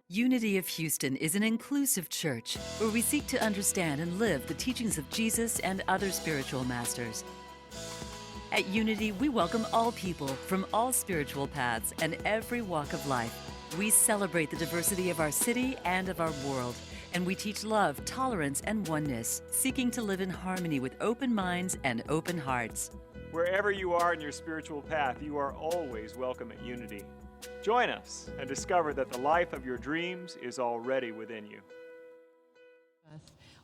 Unity of Houston is an inclusive church where we seek to understand and live the teachings of Jesus and other spiritual masters. At Unity, we welcome all people from all spiritual paths and every walk of life. We celebrate the diversity of our city and of our world, and we teach love, tolerance, and oneness, seeking to live in harmony with open minds and open hearts. Wherever you are in your spiritual path, you are always welcome at Unity. Join us and discover that the life of your dreams is already within you.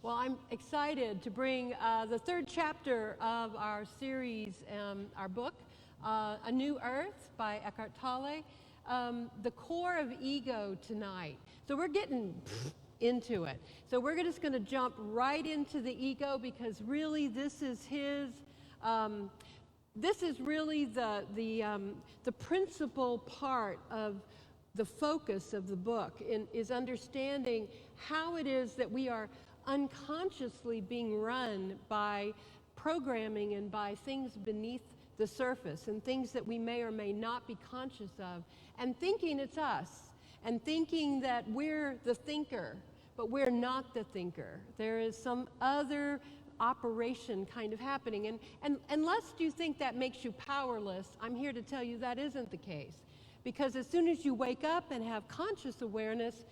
Well, I'm excited to bring the third chapter of our series, our book, A New Earth by Eckhart Tolle, the core of ego tonight. So we're getting into it. So we're just going to jump right into the ego because really this is his... This is really the principal part of the focus of the book, is understanding how it is that we are unconsciously being run by programming and by things beneath the surface and things that we may or may not be conscious of, and thinking it's us, and thinking that we're the thinker, but we're not the thinker. There is some other operation kind of happening, and unless you think that makes you powerless, I'm here to tell you that isn't the case, because as soon as you wake up and have conscious awareness,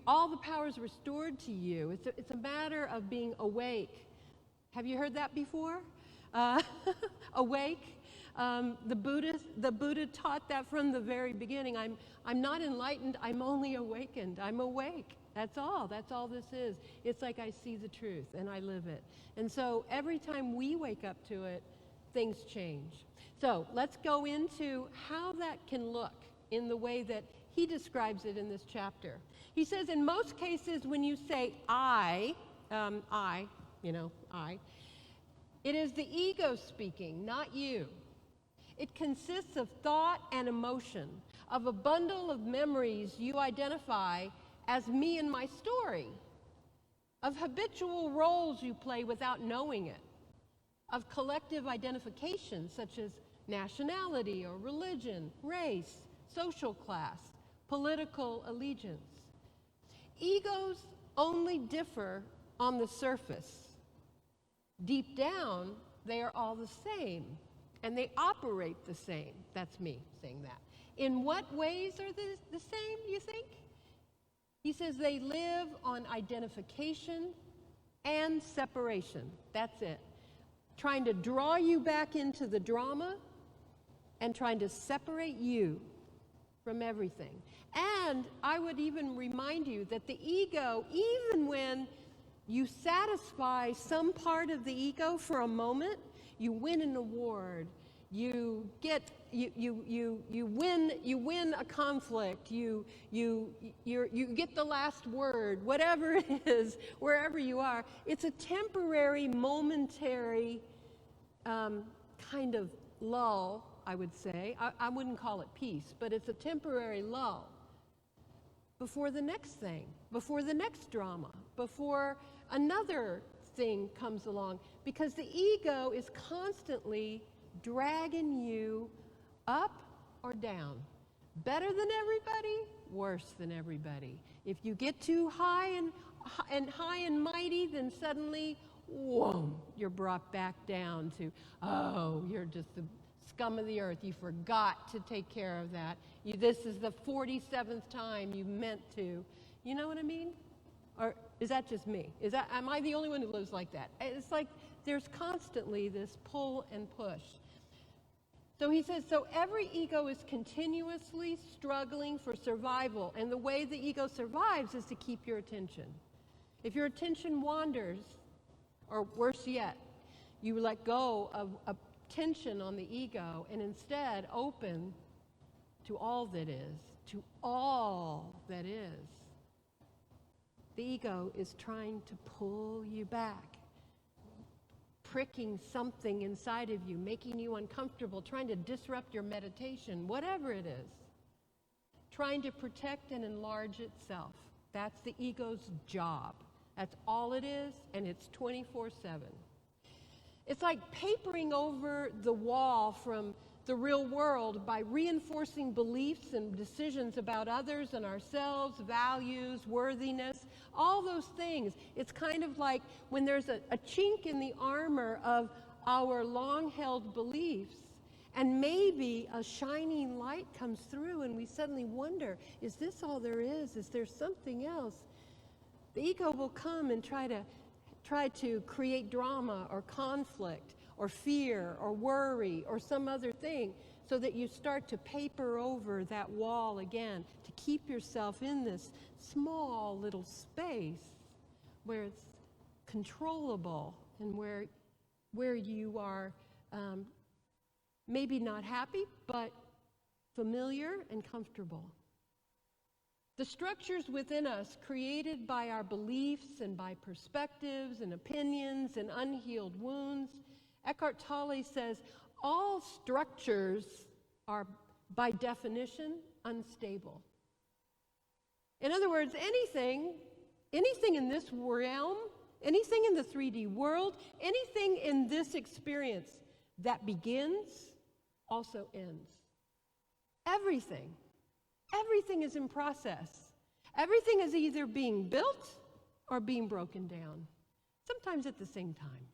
all the power is restored to you. It's a matter of being awake. Have you heard that before? Awake. The Buddha taught that from the very beginning. I'm not enlightened. I'm only awakened. I'm awake. That's all this is. It's like I see the truth and I live it. And so every time we wake up to it, things change. So let's go into how that can look in the way that he describes it in this chapter. He says in most cases when you say I, it is the ego speaking, not you. It consists of thought and emotion, of a bundle of memories you identify as me and my story, of habitual roles you play without knowing it, of collective identifications such as nationality or religion, race, social class, political allegiance. Egos only differ on the surface. Deep down, they are all the same, and they operate the same. That's me saying that. In what ways are they the same, do you think? He says they live on identification and separation. That's it. Trying to draw you back into the drama and trying to separate you from everything. And I would even remind you that the ego, even when you satisfy some part of the ego for a moment, you win an award, you win a conflict, you get the last word, whatever it is, wherever you are. It's a temporary, momentary kind of lull, I would say. I wouldn't call it peace, but it's a temporary lull before the next thing, before the next drama, before another thing comes along, because the ego is constantly dragging you up or down. Better than everybody, worse than everybody. If you get too high and mighty, then suddenly, whoa, you're brought back down to, oh, you're just the scum of the earth. You forgot to take care of that. This is the 47th time you meant to. You know what I mean? Or is that just me? Am I the only one who lives like that? It's like there's constantly this pull and push. So he says, so every ego is continuously struggling for survival, and the way the ego survives is to keep your attention. If your attention wanders, or worse yet, you let go of tension on the ego and instead open to all that is, to all that is. The ego is trying to pull you back, pricking something inside of you, making you uncomfortable, trying to disrupt your meditation, whatever it is, trying to protect and enlarge itself. That's the ego's job. That's all it is, and it's 24/7. It's like papering over the wall from the real world by reinforcing beliefs and decisions about others and ourselves, values, worthiness, all those things. It's kind of like when there's a chink in the armor of our long-held beliefs, and maybe a shining light comes through and we suddenly wonder, is this all there is? Is there something else? The ego will come and try to create drama or conflict or fear or worry or some other thing, so that you start to paper over that wall again to keep yourself in this small little space where it's controllable and where you are maybe not happy, but familiar and comfortable. The structures within us, created by our beliefs and by perspectives and opinions and unhealed wounds, Eckhart Tolle says all structures are, by definition, unstable. In other words, anything in this realm, anything in the 3D world, anything in this experience that begins also ends. Everything is in process. Everything is either being built or being broken down, sometimes at the same time.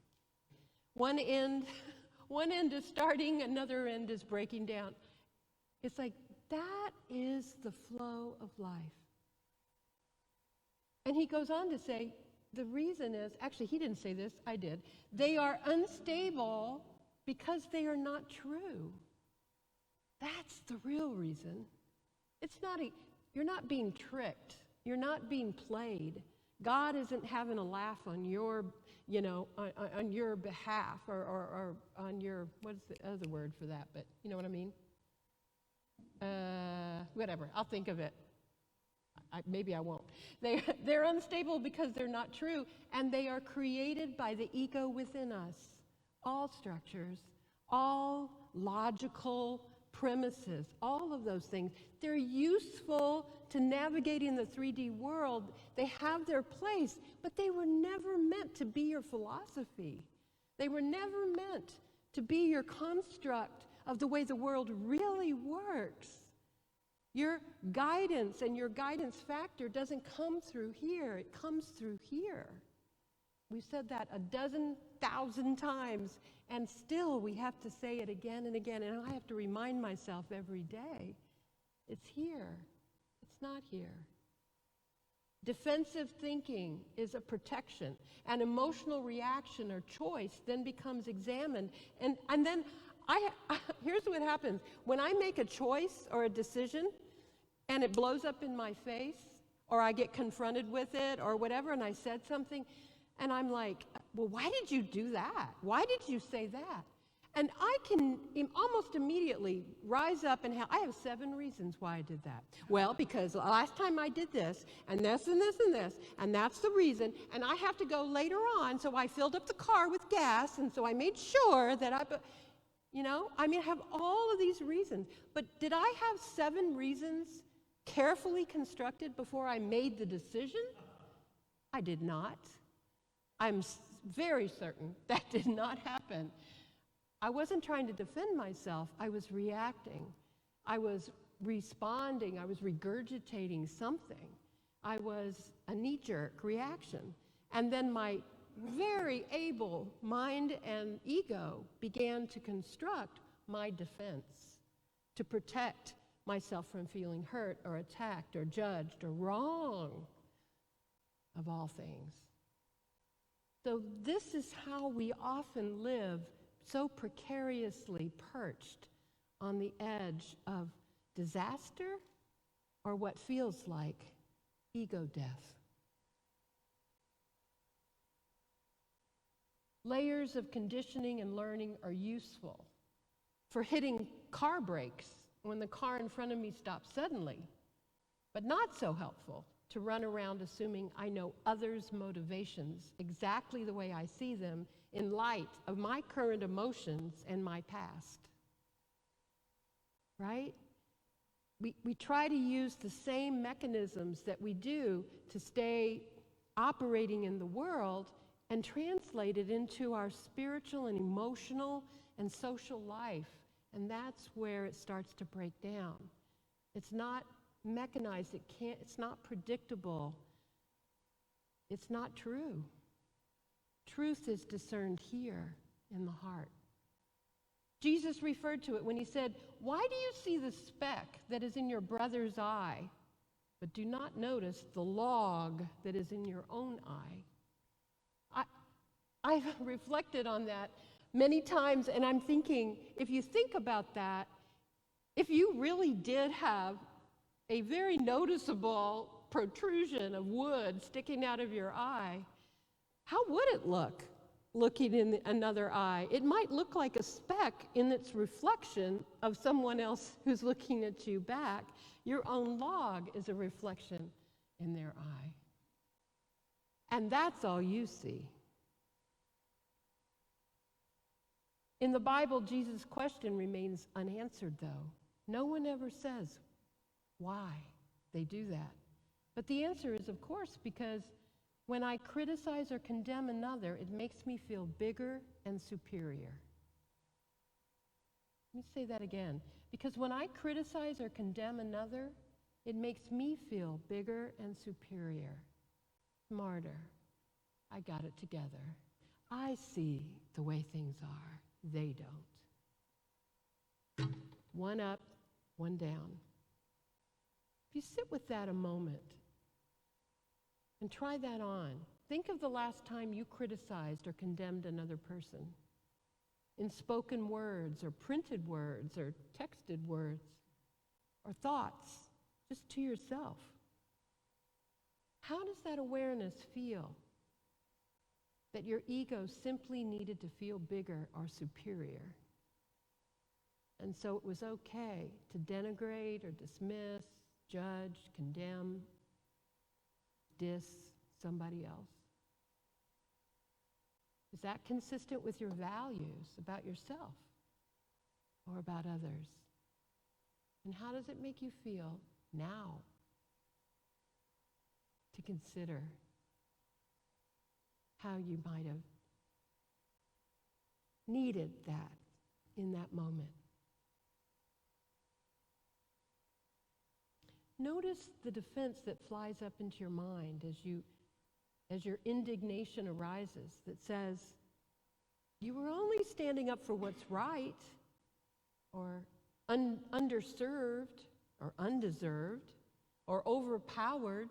One end is starting, another end is breaking down. It's like, that is the flow of life. And he goes on to say, the reason is, actually he didn't say this, I did, they are unstable because they are not true. That's the real reason. It's not you're not being tricked. You're not being played. God isn't having a laugh on your, on your behalf or on your, what's the other word for that? But you know what I mean? Whatever, I'll think of it. Maybe I won't. They're unstable because they're not true, and they are created by the ego within us. All structures, all logical premises, all of those things, they're useful to navigating the 3D world. They have their place, but they were never meant to be your philosophy. They were never meant to be your construct of the way the world really works. Your guidance and your guidance factor doesn't come through here, it comes through here. We've said that 12,000 times, and still we have to say it again and again, and I have to remind myself every day, it's here, it's not here. Defensive thinking is a protection. An emotional reaction or choice then becomes examined, and then here's what happens. When I make a choice or a decision, and it blows up in my face, or I get confronted with it, or whatever, and I said something, and I'm like, well, why did you do that? Why did you say that? And I can almost immediately rise up and I have 7 reasons why I did that. Well, because last time I did this, and this, and this, and this, and that's the reason, and I have to go later on, so I filled up the car with gas, and so I made sure that I have all of these reasons. But did I have 7 reasons carefully constructed before I made the decision? I did not. I'm very certain that did not happen. I wasn't trying to defend myself. I was reacting. I was responding. I was regurgitating something. I was a knee-jerk reaction. And then my very able mind and ego began to construct my defense to protect myself from feeling hurt or attacked or judged or wrong, of all things. So this is how we often live, so precariously perched on the edge of disaster or what feels like ego death. Layers of conditioning and learning are useful for hitting car brakes when the car in front of me stops suddenly, but not so helpful to run around assuming I know others' motivations exactly the way I see them in light of my current emotions and my past. Right? We try to use the same mechanisms that we do to stay operating in the world and translate it into our spiritual and emotional and social life And that's where it starts to break down. It's not mechanized, it's not predictable. It's not true. Truth is discerned here in the heart. Jesus referred to it when he said, "Why do you see the speck that is in your brother's eye, but do not notice the log that is in your own eye?" I've reflected on that many times, and I'm thinking, if you think about that, if you really did have a very noticeable protrusion of wood sticking out of your eye, how would it look looking in another eye? It might look like a speck in its reflection of someone else who's looking at you back. Your own log is a reflection in their eye. And that's all you see. In the Bible, Jesus' question remains unanswered, though. No one ever says why they do that. But the answer is, of course, because when I criticize or condemn another, it makes me feel bigger and superior. Let me say that again. Because when I criticize or condemn another, it makes me feel bigger and superior, smarter. I got it together. I see the way things are. They don't. One up, one down. If you sit with that a moment and try that on, think of the last time you criticized or condemned another person in spoken words or printed words or texted words or thoughts, just to yourself. How does that awareness feel? That your ego simply needed to feel bigger or superior. And so it was okay to denigrate or dismiss, judge, condemn, diss somebody else. Is that consistent with your values about yourself or about others? And how does it make you feel now to consider how you might have needed that in that moment? Notice the defense that flies up into your mind as your indignation arises that says, you were only standing up for what's right, or underserved, or undeserved, or overpowered.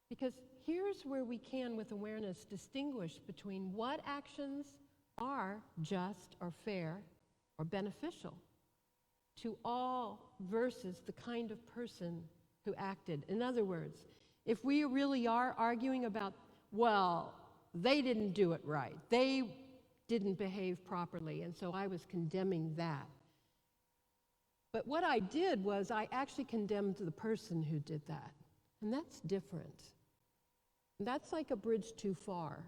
Because here's where we can, with awareness, distinguish between what actions are just or fair or beneficial to all versus the kind of person who acted. In other words, if we really are arguing about, well, they didn't do it right, they didn't behave properly, and so I was condemning that. But what I did was I actually condemned the person who did that. And that's different. That's like a bridge too far.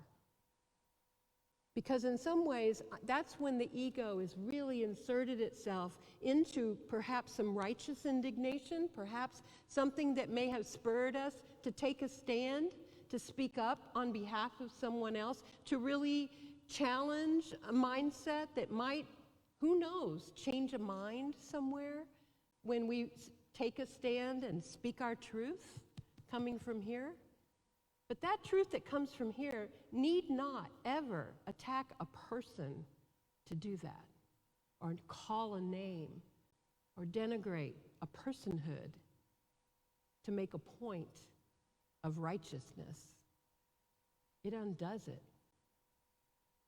Because in some ways, that's when the ego has really inserted itself into perhaps some righteous indignation, perhaps something that may have spurred us to take a stand, to speak up on behalf of someone else, to really challenge a mindset that might, who knows, change a mind somewhere when we take a stand and speak our truth coming from here. But that truth that comes from here need not ever attack a person to do that, or call a name, or denigrate a personhood to make a point of righteousness. It undoes it.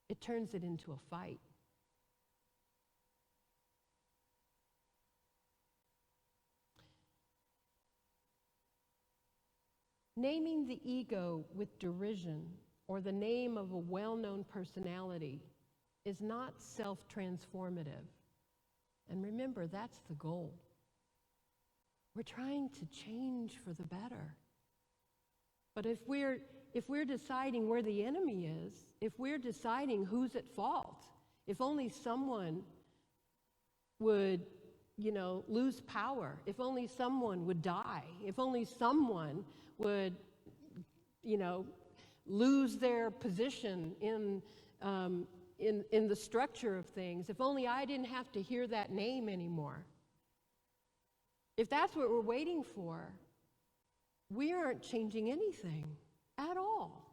It turns it into a fight. Naming the ego with derision or the name of a well-known personality is not self-transformative. And remember, that's the goal. We're trying to change for the better. But if we're deciding where the enemy is, if we're deciding who's at fault, if only someone would, lose power, if only someone would die, if only someone would, lose their position in in the structure of things. If only I didn't have to hear that name anymore. If that's what we're waiting for, we aren't changing anything at all.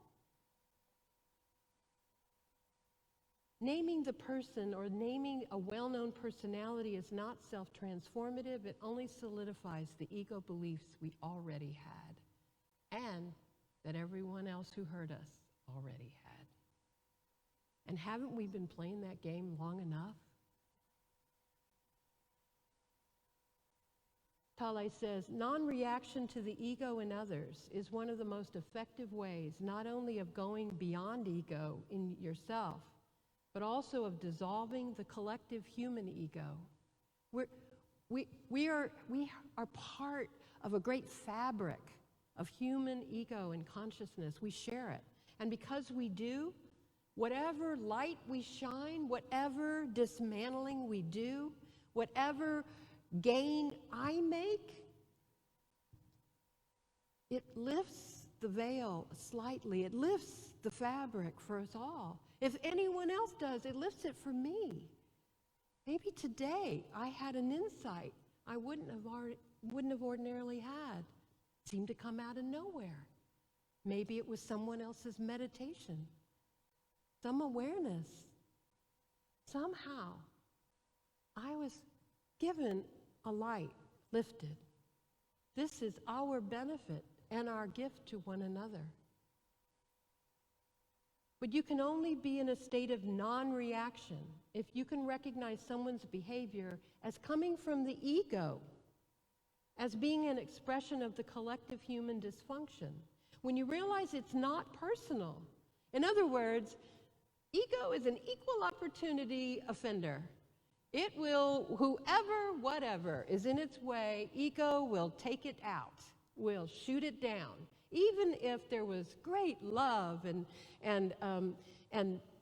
Naming the person or naming a well-known personality is not self-transformative. It only solidifies the ego beliefs we already had and that everyone else who heard us already had. And haven't we been playing that game long enough? Talay says, non-reaction to the ego in others is one of the most effective ways, not only of going beyond ego in yourself, but also of dissolving the collective human ego. We are part of a great fabric of human ego and consciousness. We share it. And because we do, whatever light we shine, whatever dismantling we do, whatever gain I make, it lifts the veil slightly. It lifts the fabric for us all. If anyone else does, it lifts it for me. Maybe today I had an insight I wouldn't have ordinarily had. It seemed to come out of nowhere. Maybe it was someone else's meditation, some awareness. Somehow I was given a light lifted. This is our benefit and our gift to one another. But you can only be in a state of non-reaction if you can recognize someone's behavior as coming from the ego, as being an expression of the collective human dysfunction. When you realize it's not personal. In other words, ego is an equal opportunity offender. It will, whoever, whatever is in its way, ego will take it out, will shoot it down. Even if there was great love and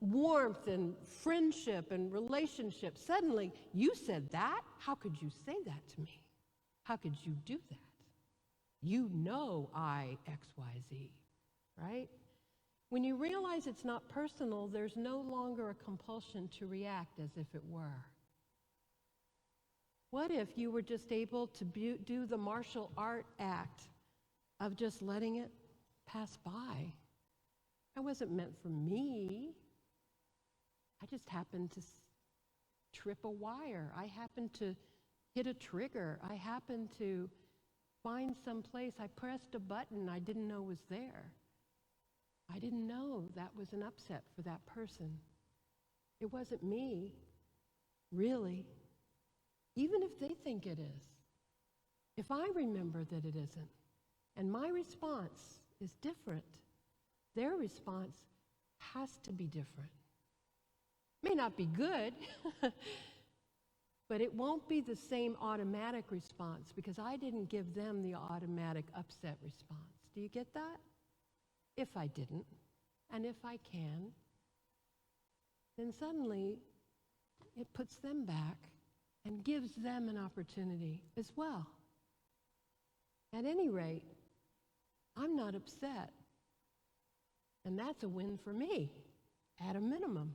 warmth and friendship and relationship, suddenly you said that? How could you say that to me? How could you do that? You know I X, Y, Z, right? When you realize it's not personal, there's no longer a compulsion to react as if it were. What if you were just able to do the martial art act of just letting it pass by? It wasn't meant for me. I just happened to trip a wire. I happened to hit a trigger. I happened to find some place. I pressed a button I didn't know was there. I didn't know that was an upset for that person. It wasn't me, really. Even if they think it is. If I remember that it isn't, and my response is different, their response has to be different. May not be good, but it won't be the same automatic response because I didn't give them the automatic upset response. Do you get that? If I didn't, and if I can, then suddenly it puts them back and gives them an opportunity as well. At any rate, I'm not upset. And that's a win for me, at a minimum.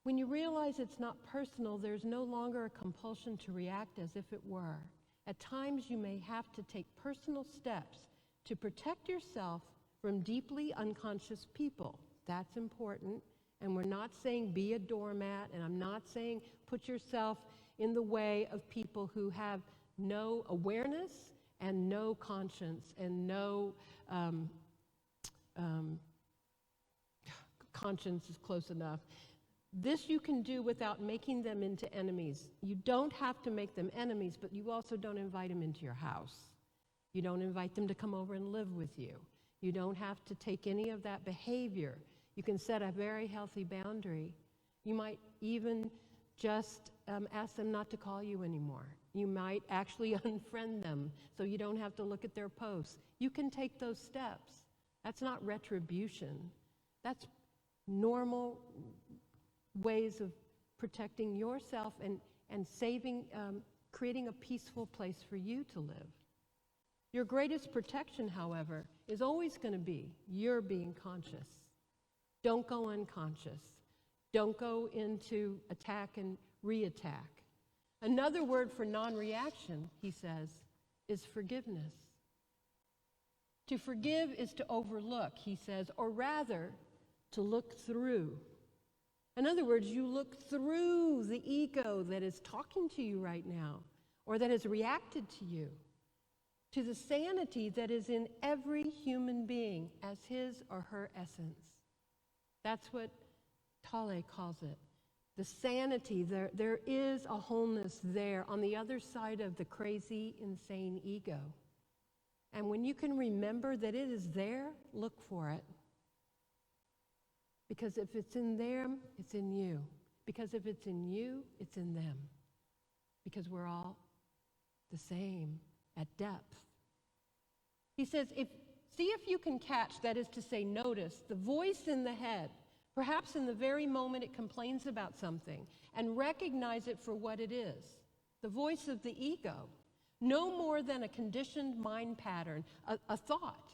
When you realize it's not personal, there's no longer a compulsion to react as if it were. At times, you may have to take personal steps to protect yourself from deeply unconscious people. That's important. And we're not saying be a doormat, and I'm not saying put yourself in the way of people who have no awareness and no conscience and no conscience is close enough. This you can do without making them into enemies. You don't have to make them enemies, but you also don't invite them into your house. You don't invite them to come over and live with you. You don't have to take any of that behavior. You can set a very healthy boundary. You might even just ask them not to call you anymore. You might actually unfriend them so you don't have to look at their posts. You can take those steps. That's not retribution. That's normal ways of protecting yourself and saving, creating a peaceful place for you to live. Your greatest protection, however, is always going to be your being conscious. Don't go unconscious. Don't go into attack and reattack. Another word for non-reaction, he says, is forgiveness. To forgive is to overlook, he says, or rather, to look through. In other words, you look through the ego that is talking to you right now, or that has reacted to you, to the sanity that is in every human being as his or her essence. That's what Tale calls it. The sanity, there is a wholeness there on the other side of the crazy, insane ego. And when you can remember that it is there, look for it. Because if it's in them, it's in you. Because if it's in you, it's in them. Because we're all the same at depth. He says, see if you can catch, that is to say, notice the voice in the head, perhaps in the very moment it complains about something, and recognize it for what it is, the voice of the ego, no more than a conditioned mind pattern, a thought.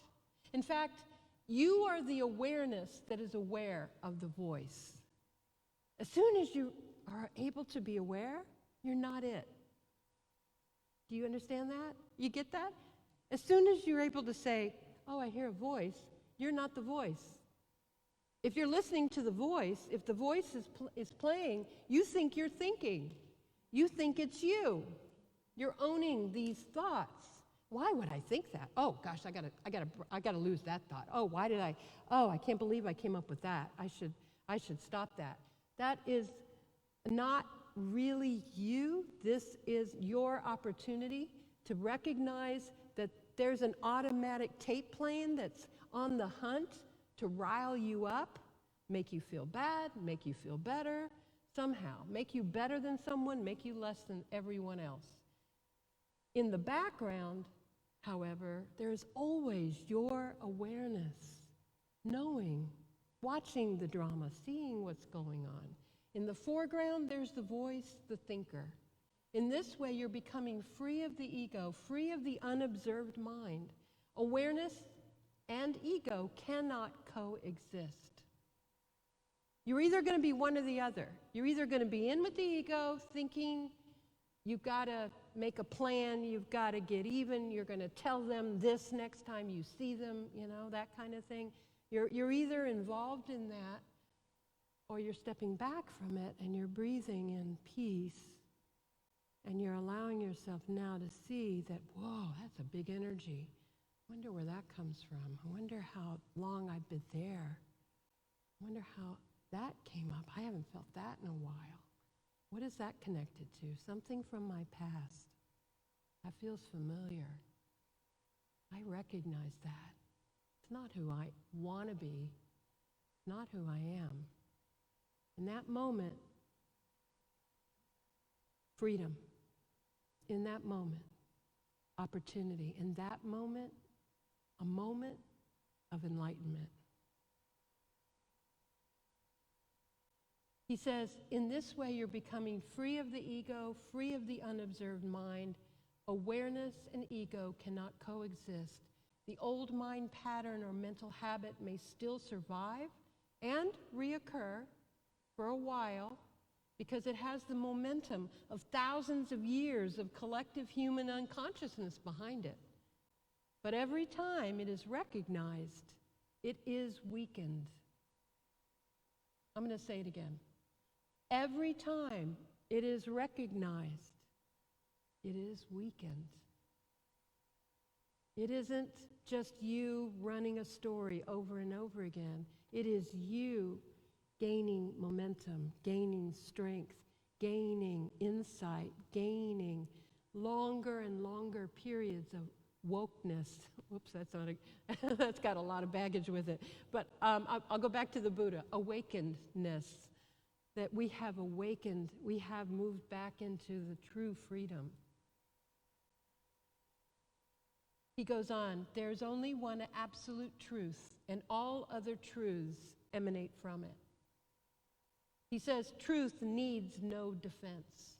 In fact, you are the awareness that is aware of the voice. As soon as you are able to be aware, you're not it. Do you understand that? You get that? As soon as you're able to say, oh, I hear a voice, you're not the voice. If you're listening to the voice, if the voice is playing, you think you're thinking. You think it's you. You're owning these thoughts. Why would I think that? Oh gosh, I gotta lose that thought. Oh, why did I? Oh, I can't believe I came up with that. I should stop that. That is not really you. This is your opportunity to recognize that there's an automatic tape playing that's on the hunt to rile you up, make you feel bad, make you feel better, somehow, make you better than someone, make you less than everyone else. In the background, however, there's always your awareness, knowing, watching the drama, seeing what's going on. In the foreground, there's the voice, the thinker. In this way, you're becoming free of the ego, free of the unobserved mind. Awareness and ego cannot coexist. You're either going to be one or the other. You're either going to be in with the ego, thinking you've got to make a plan, you've got to get even, you're going to tell them this next time you see them, that kind of thing. You're either involved in that, or you're stepping back from it and you're breathing in peace, and you're allowing yourself now to see that, whoa, that's a big energy. I wonder where that comes from. I wonder how long I've been there. I wonder how that came up. I haven't felt that in a while. What is that connected to? Something from my past. That feels familiar. I recognize that. It's not who I want to be. It's not who I am. In that moment, freedom. In that moment, opportunity. In that moment, a moment of enlightenment. He says, in this way, you're becoming free of the ego, free of the unobserved mind. Awareness and ego cannot coexist. The old mind pattern or mental habit may still survive and reoccur for a while because it has the momentum of thousands of years of collective human unconsciousness behind it. But every time it is recognized, it is weakened. I'm going to say it again. Every time it is recognized, it is weakened. It isn't just you running a story over and over again. It is you gaining momentum, gaining strength, gaining insight, gaining longer and longer periods of wokeness. Whoops, that's got a lot of baggage with it. But I'll go back to the Buddha, awakenedness. That we have awakened, we have moved back into the true freedom. He goes on, there's only one absolute truth, and all other truths emanate from it. He says truth needs no defense.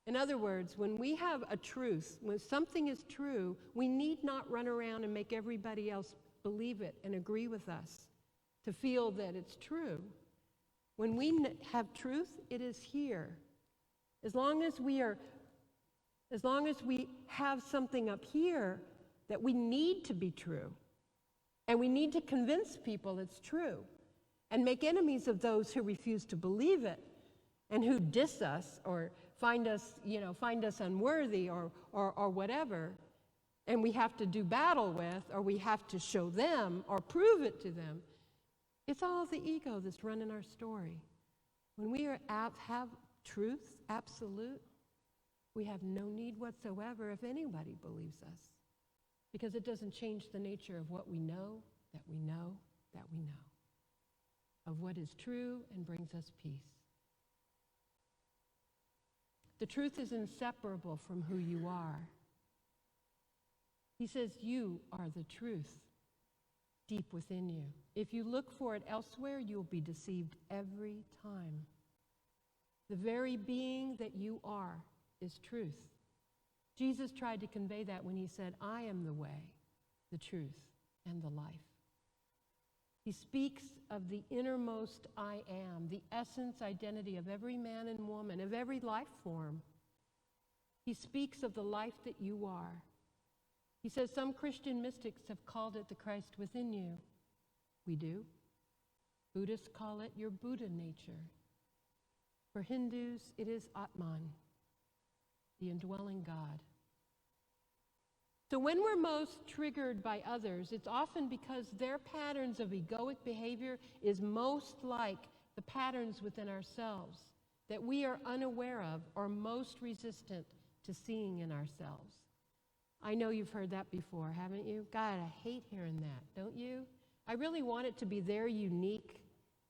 In other words, when we have a truth, when something is true, we need not run around and make everybody else believe it and agree with us to feel that it's true. When we have truth, it is here. As long as we have something up here that we need to be true, and we need to convince people it's true, and make enemies of those who refuse to believe it, and who diss us or find us unworthy or whatever, and we have to do battle with, or we have to show them or prove it to them. It's all the ego that's running our story. When we have truth, absolute, we have no need whatsoever if anybody believes us, because it doesn't change the nature of what we know, that we know, that we know, of what is true and brings us peace. The truth is inseparable from who you are. He says you are the truth deep within you. If you look for it elsewhere, you'll be deceived every time. The very being that you are is truth. Jesus tried to convey that when he said, I am the way, the truth, and the life. He speaks of the innermost I am, the essence identity of every man and woman, of every life form. He speaks of the life that you are. He says some Christian mystics have called it the Christ within you. We do. Buddhists call it your Buddha nature. For Hindus, it is Atman, the indwelling God. So when we're most triggered by others, it's often because their patterns of egoic behavior is most like the patterns within ourselves that we are unaware of or most resistant to seeing in ourselves. I know you've heard that before, haven't you? God, I hate hearing that, don't you? I really want it to be their unique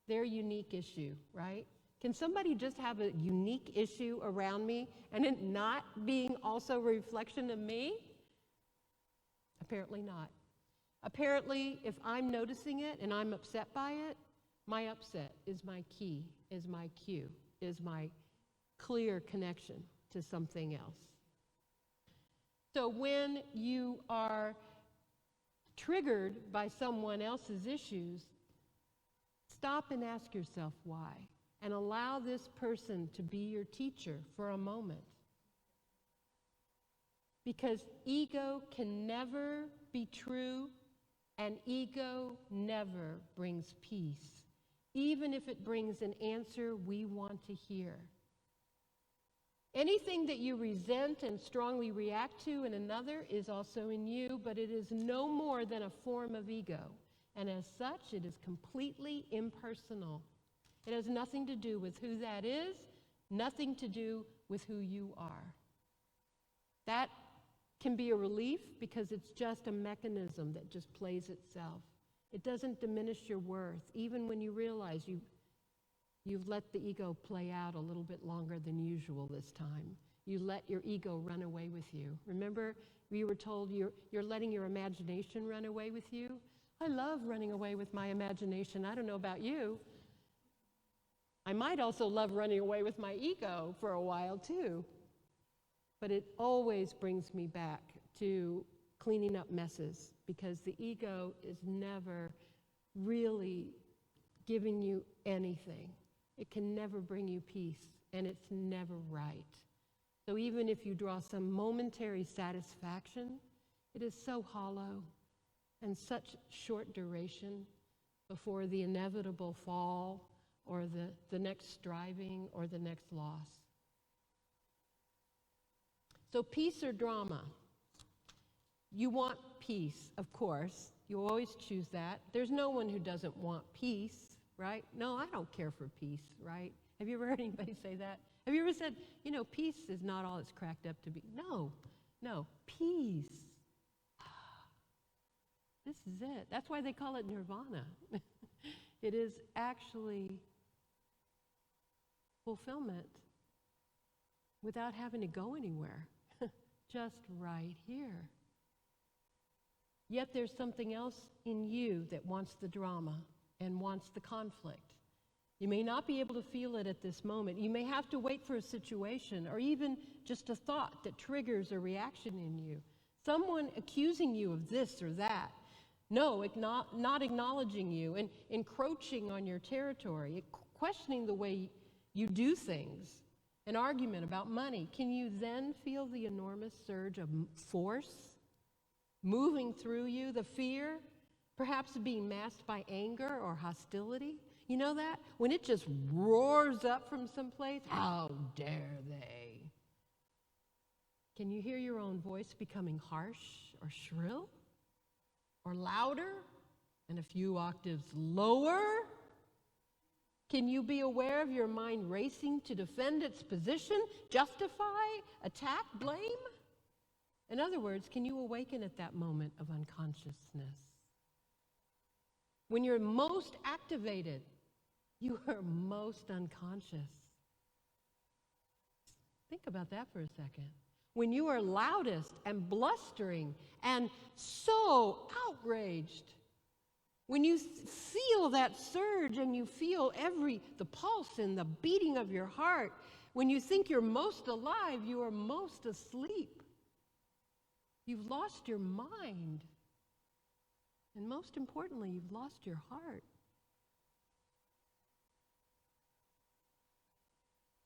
issue, right? Can somebody just have a unique issue around me and it not being also a reflection of me? Apparently not. Apparently, if I'm noticing it and I'm upset by it, my upset is my key, is my cue, is my clear connection to something else. So when you are triggered by someone else's issues, stop and ask yourself why, and allow this person to be your teacher for a moment. Because ego can never be true, and ego never brings peace, even if it brings an answer we want to hear. Anything that you resent and strongly react to in another is also in you, but it is no more than a form of ego. And as such, it is completely impersonal. It has nothing to do with who that is, nothing to do with who you are. That can be a relief because it's just a mechanism that just plays itself. It doesn't diminish your worth, even when you realize you've let the ego play out a little bit longer than usual this time. You let your ego run away with you. Remember, we were told you're letting your imagination run away with you? I love running away with my imagination. I don't know about you. I might also love running away with my ego for a while too. But it always brings me back to cleaning up messes, because the ego is never really giving you anything. It can never bring you peace, and it's never right. So even if you draw some momentary satisfaction, it is so hollow and such short duration before the inevitable fall or the next striving or the next loss. So peace or drama? You want peace, of course. You always choose that. There's no one who doesn't want peace, right? No, I don't care for peace, right? Have you ever heard anybody say that? Have you ever said, peace is not all it's cracked up to be? No, peace. This is it. That's why they call it nirvana. It is actually fulfillment without having to go anywhere. Just right here. Yet there's something else in you that wants the drama and wants the conflict. You may not be able to feel it at this moment. You may have to wait for a situation or even just a thought that triggers a reaction in you. Someone accusing you of this or that. No, not acknowledging you and encroaching on your territory, questioning the way you do things, an argument about money. Can you then feel the enormous surge of force moving through you, the fear, perhaps being masked by anger or hostility? You know that? When it just roars up from someplace, how dare they? Can you hear your own voice becoming harsh or shrill or louder and a few octaves lower? Can you be aware of your mind racing to defend its position, justify, attack, blame? In other words, can you awaken at that moment of unconsciousness? When you're most activated, you are most unconscious. Think about that for a second. When you are loudest and blustering and so outraged, when you feel that surge and you feel the pulse and the beating of your heart, when you think you're most alive, you are most asleep. You've lost your mind. And most importantly, you've lost your heart.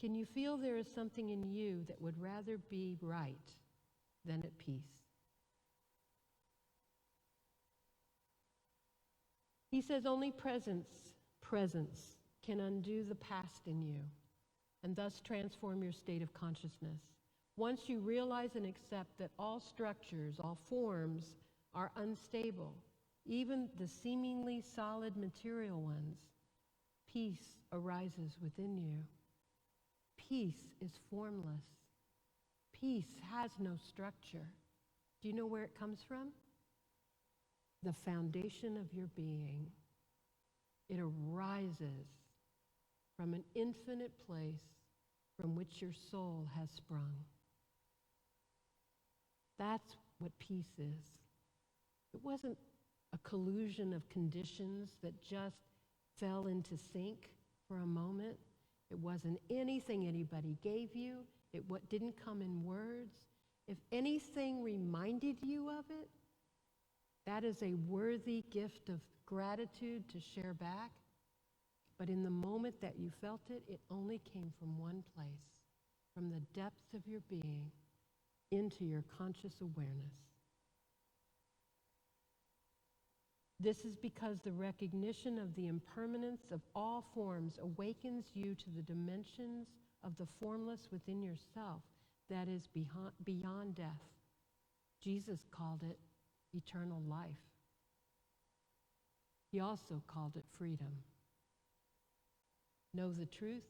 Can you feel there is something in you that would rather be right than at peace? He says only presence can undo the past in you and thus transform your state of consciousness. Once you realize and accept that all structures, all forms are unstable, even the seemingly solid material ones, peace arises within you. Peace is formless. Peace has no structure. Do you know where it comes from? The foundation of your being. It arises from an infinite place from which your soul has sprung. That's what peace is. It wasn't a collusion of conditions that just fell into sync for a moment. It wasn't anything anybody gave you. It didn't come in words. If anything reminded you of it, that is a worthy gift of gratitude to share back. But in the moment that you felt it, it only came from one place, from the depths of your being into your conscious awareness. This is because the recognition of the impermanence of all forms awakens you to the dimensions of the formless within yourself that is beyond death. Jesus called it eternal life. He also called it freedom. Know the truth,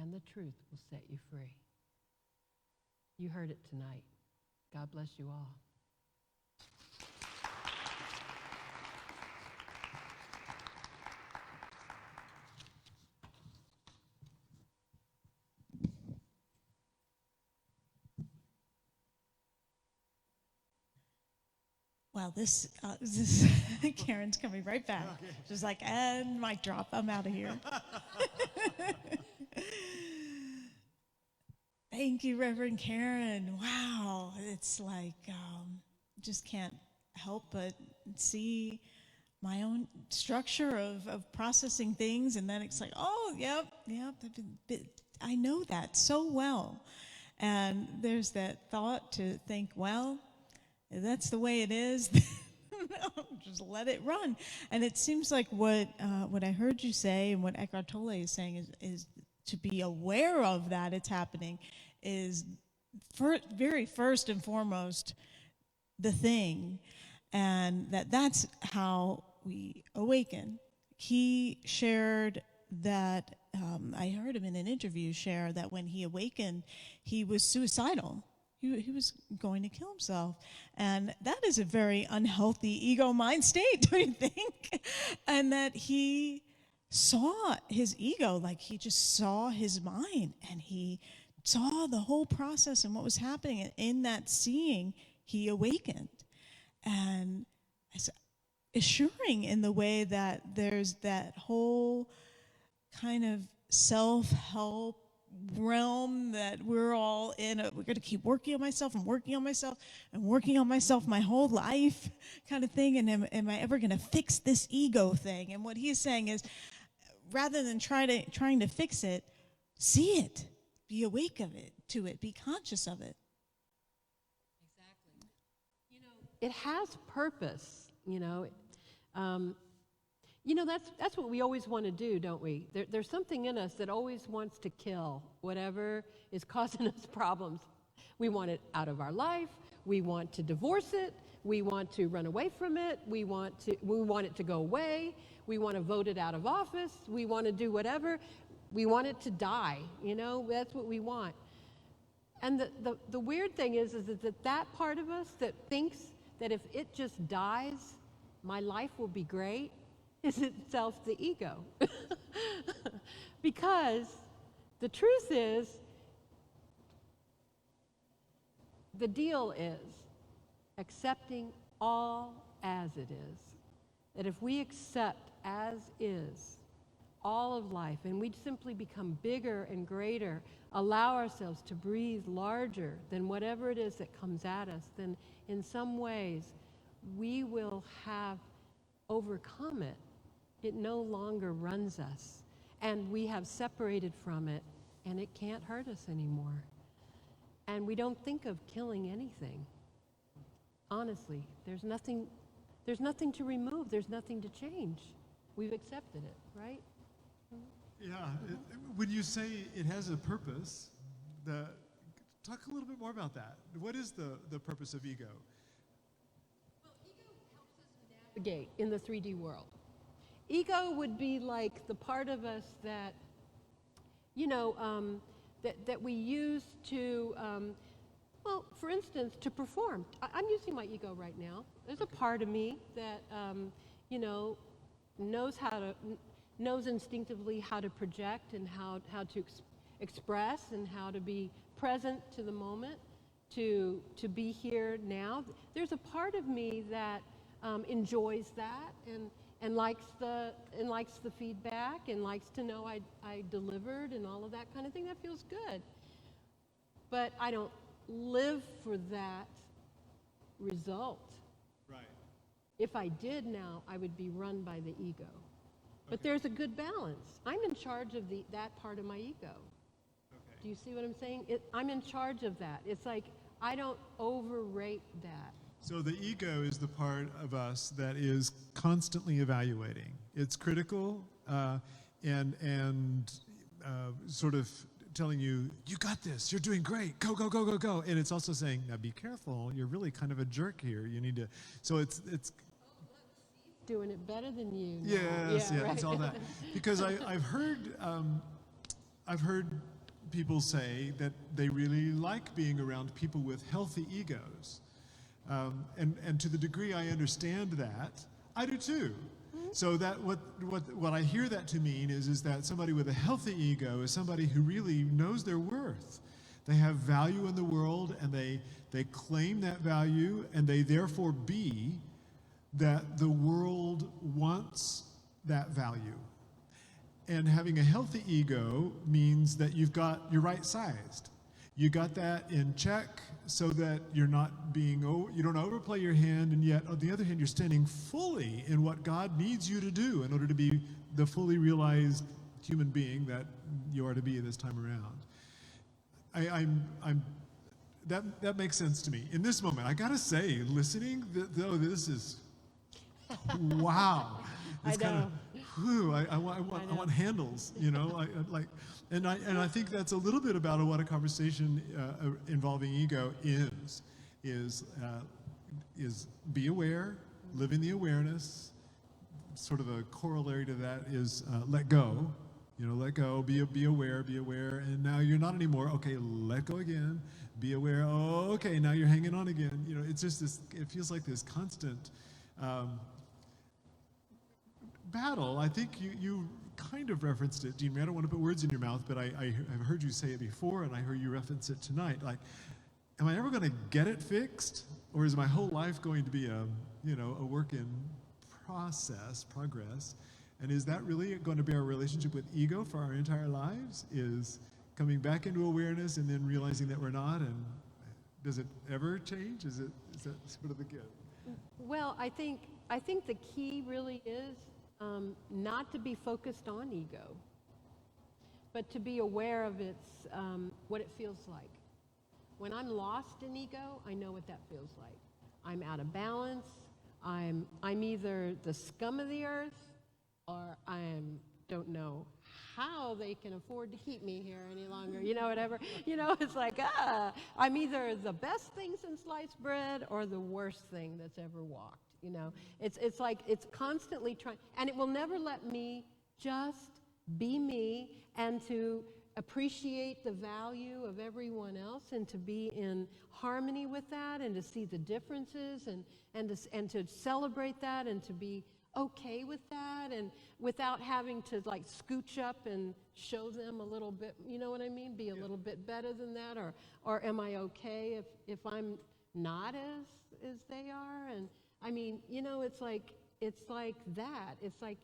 and the truth will set you free. You heard it tonight. God bless you all. Wow, this Karen's coming right back. Okay. She's like, and mic drop, I'm out of here. Thank you, Reverend Karen. Wow, it's like, just can't help but see my own structure of processing things, and then it's like, oh, yep, I know that so well. And there's that thought to think, well, if that's the way it is, no, just let it run. And it seems like what I heard you say and what Eckhart Tolle is saying is to be aware of that it's happening is very first and foremost the thing, and that's how we awaken. He shared that, I heard him in an interview share that when he awakened, he was suicidal. He was going to kill himself. And that is a very unhealthy ego mind state, don't you think? And that he saw his ego, like he just saw his mind, and he saw the whole process and what was happening. And in that seeing, he awakened. And it's assuring in the way that there's that whole kind of self-help realm that we're all in. We're going to keep working on myself and working on myself and working on myself my whole life kind of thing. And am I ever going to fix this ego thing? And what he's saying is, rather than trying to fix it, see it, be awake to it, be conscious of it. Exactly. It has purpose, that's what we always want to do, don't we? There's something in us that always wants to kill whatever is causing us problems. We want it out of our life. We want to divorce it. We want to run away from it. We want it to go away. We want to vote it out of office. We want to do whatever. We want it to die. That's what we want. And the weird thing is that part of us that thinks that if it just dies, my life will be great, is itself the ego. Because the truth is, the deal is accepting all as it is. That if we accept as is all of life, and we simply become bigger and greater, allow ourselves to breathe larger than whatever it is that comes at us, then in some ways we will have overcome it. It no longer runs us, and we have separated from it, and it can't hurt us anymore. And we don't think of killing anything. Honestly, there's nothing to remove, there's nothing to change. We've accepted it, right? Yeah, when you say it has a purpose, talk a little bit more about that. What is the purpose of ego? Well, ego helps us navigate in the 3D world. Ego would be like the part of us that, that we use to, for instance, to perform. I'm using my ego right now. There's a part of me that, knows instinctively how to project and how to express and how to be present to the moment, to be here now. There's a part of me that enjoys that and likes the feedback and likes to know I delivered and all of that kind of thing. That feels good. But I don't live for that result. Right. If I did now, I would be run by the ego. But there's a good balance. I'm in charge of that part of my ego. Okay. Do you see what I'm saying? I'm in charge of that. It's like I don't overrate that. So the ego is the part of us that is constantly evaluating. It's critical and sort of telling you, you got this, you're doing great, go, go, go, go, go. And it's also saying, now be careful, you're really kind of a jerk here. You need to, so it's doing it better than you. Yes, yeah, right. it's all that. Because I've heard people say that they really like being around people with healthy egos. And to the degree I understand that, I do too. Mm-hmm. So that what I hear that to mean is that somebody with a healthy ego is somebody who really knows their worth. They have value in the world, and they claim that value, and they therefore be that the world wants that value. And having a healthy ego means that you're right-sized. You got that in check so that you don't overplay your hand, and yet on the other hand, you're standing fully in what God needs you to do in order to be the fully realized human being that you are to be this time around. That makes sense to me. In this moment, I gotta say, listening, this is, wow. It's I know. I want handles, and I think that's a little bit about what a conversation involving ego is be aware, live in the awareness. Sort of a corollary to that is let go. Let go, be aware, and now you're not anymore. Okay, let go again, be aware. Oh, okay, now you're hanging on again. It's just this, it feels like this constant battle. I think you kind of referenced it, Jean. I don't want to put words in your mouth, but I've heard you say it before, and I heard you reference it tonight. Like, am I ever going to get it fixed, or is my whole life going to be a work in progress? And is that really going to be our relationship with ego for our entire lives? Is coming back into awareness and then realizing that we're not? And does it ever change? Is that sort of the gift? Well, I think the key really is not to be focused on ego, but to be aware of its what it feels like. When I'm lost in ego, I know what that feels like. I'm out of balance. I'm either the scum of the earth, or don't know how they can afford to keep me here any longer. Whatever. It's like I'm either the best thing since sliced bread or the worst thing that's ever walked. It's like it's constantly trying, and it will never let me just be me and to appreciate the value of everyone else and to be in harmony with that and to see the differences and to celebrate that and to be okay with that and without having to like scooch up and show them a little bit, you know what I mean? Be a little bit better than that, or am I okay if I'm not as they are? And I mean, it's like that. It's like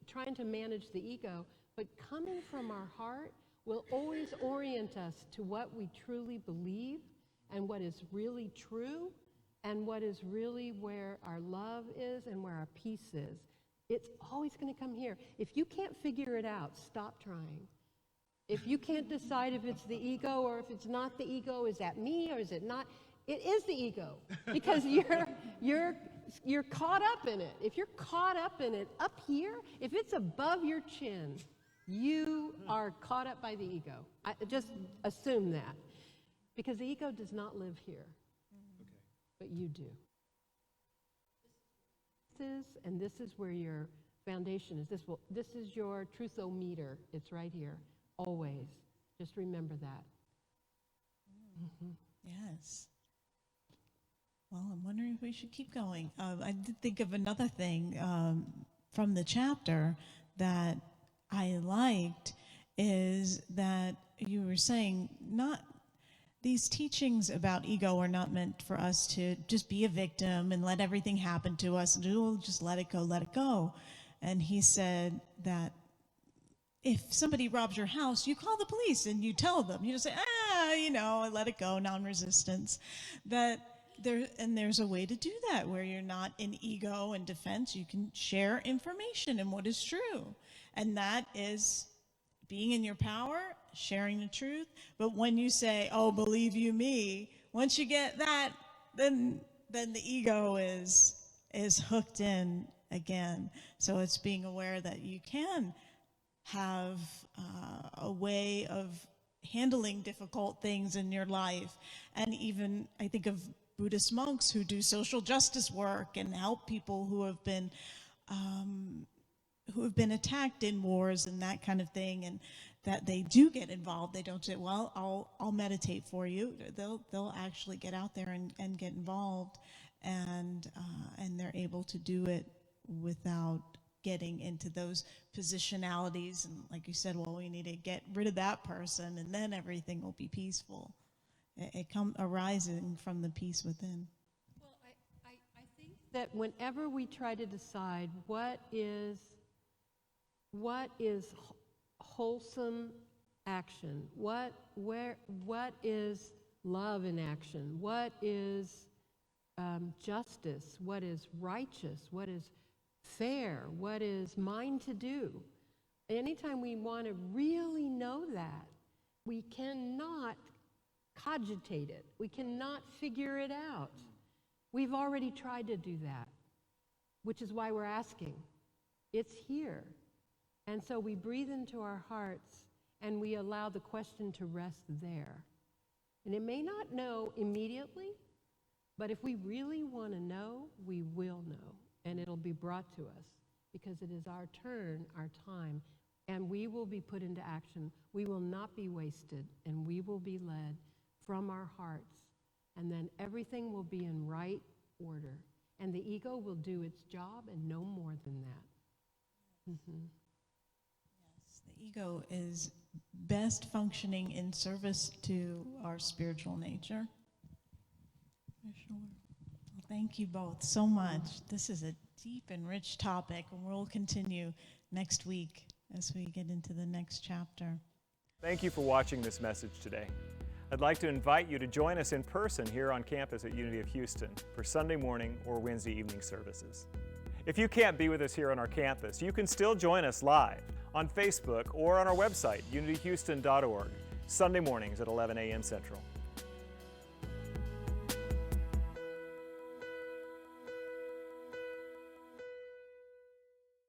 trying to manage the ego, but coming from our heart will always orient us to what we truly believe and what is really true and what is really where our love is and where our peace is. It's always going to come here. If you can't figure it out, stop trying. If you can't decide if it's the ego or if it's not the ego, is that me or is it not? It is the ego because you're caught up in it. If you're caught up in it up here, if it's above your chin, you are caught up by the ego. Just assume that. Because the ego does not live here. Okay. But you do. This is where your foundation is. This is your truthometer. It's right here. Always. Just remember that. Mm-hmm. Yes. Well, I'm wondering if we should keep going. I did think of another thing from the chapter that I liked is that you were saying these teachings about ego are not meant for us to just be a victim and let everything happen to us and we'll just let it go. And he said that if somebody robs your house, you call the police and you tell them, you say, let it go, non-resistance. There's a way to do that where you're not in ego and defense. You can share information and what is true. And that is being in your power, sharing the truth. But when you say, oh, believe you me, once you get that, then the ego is hooked in again. So it's being aware that you can have a way of handling difficult things in your life. And even I think of Buddhist monks who do social justice work and help people who have been attacked in wars and that kind of thing, and that they do get involved. They don't say, well, I'll meditate for you. They'll actually get out there and get involved, and they're able to do it without getting into those positionalities. And like you said, well, we need to get rid of that person and then everything will be peaceful. It arising from the peace within. Well, I think that whenever we try to decide what is wholesome action, what is love in action, what is justice, what is righteous, what is fair, what is mine to do. Anytime we want to really know that, we cannot cogitate it. We cannot figure it out. We've already tried to do that, which is why we're asking. It's here. And so we breathe into our hearts and we allow the question to rest there. And it may not know immediately, but if we really want to know, we will know. And it'll be brought to us because it is our turn, our time, and we will be put into action. We will not be wasted, and we will be led from our hearts. And then everything will be in right order. And the ego will do its job and no more than that. Mm-hmm. Yes, the ego is best functioning in service to our spiritual nature. For sure. Well, thank you both so much. This is a deep and rich topic, and we'll continue next week as we get into the next chapter. Thank you for watching this message today. I'd like to invite you to join us in person here on campus at Unity of Houston for Sunday morning or Wednesday evening services. If you can't be with us here on our campus, you can still join us live on Facebook or on our website, unityhouston.org, Sunday mornings at 11 a.m. Central.